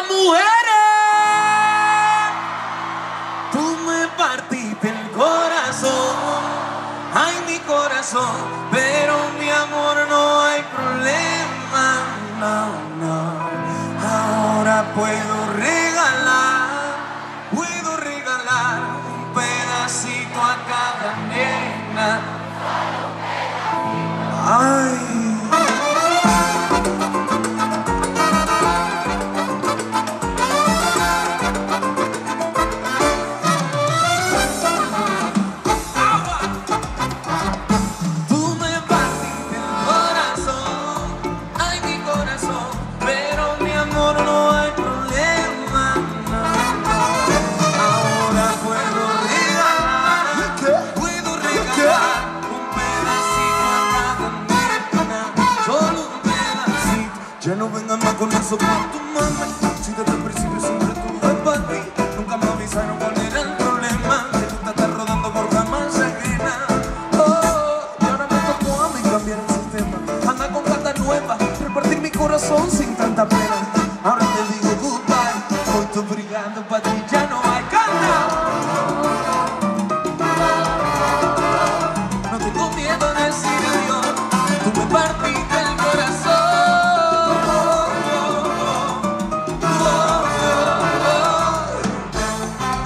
mujeres, tú me partiste el corazón, ay mi corazón, pero mi amor no hay problema, no, no. Ahora puedo regalar un pedacito a cada nena. Ay. Ya no vengan más con eso con tu mami. Si desde el principio siempre tuve para mí. Nunca me avisaron cuál era el problema. Que tú te estás rodando por camas ajenas. Oh, y ahora me tocó a mí cambiar el sistema. Anda con carta nueva, repartir mi corazón sin tanta pena. Ahora te digo goodbye, hoy estoy brillando para ti, ya no hay canta. No tengo miedo de decir adiós. Tú me partiste el corazón.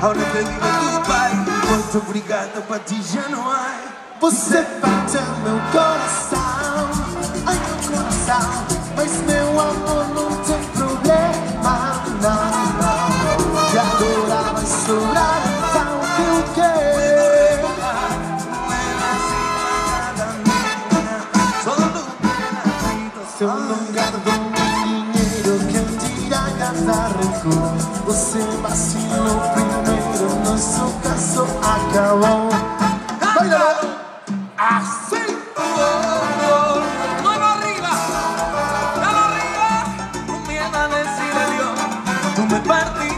Ahora te digo goodbye, quanto obrigado pra ti já não há. Você bateu meu coração, ai meu coração, mas meu amor não tem problema, não, não. De adorar vai sobrar, então o que eu Se eu não guardo dinheiro, quem dirá gastar rencor? Você vacilou primeiro, nosso caso acabou. ¡Báilalo! ¡Así! ¡Mano arriba! ¡Mano arriba! Con miedo a decir adiós. Tú me partiste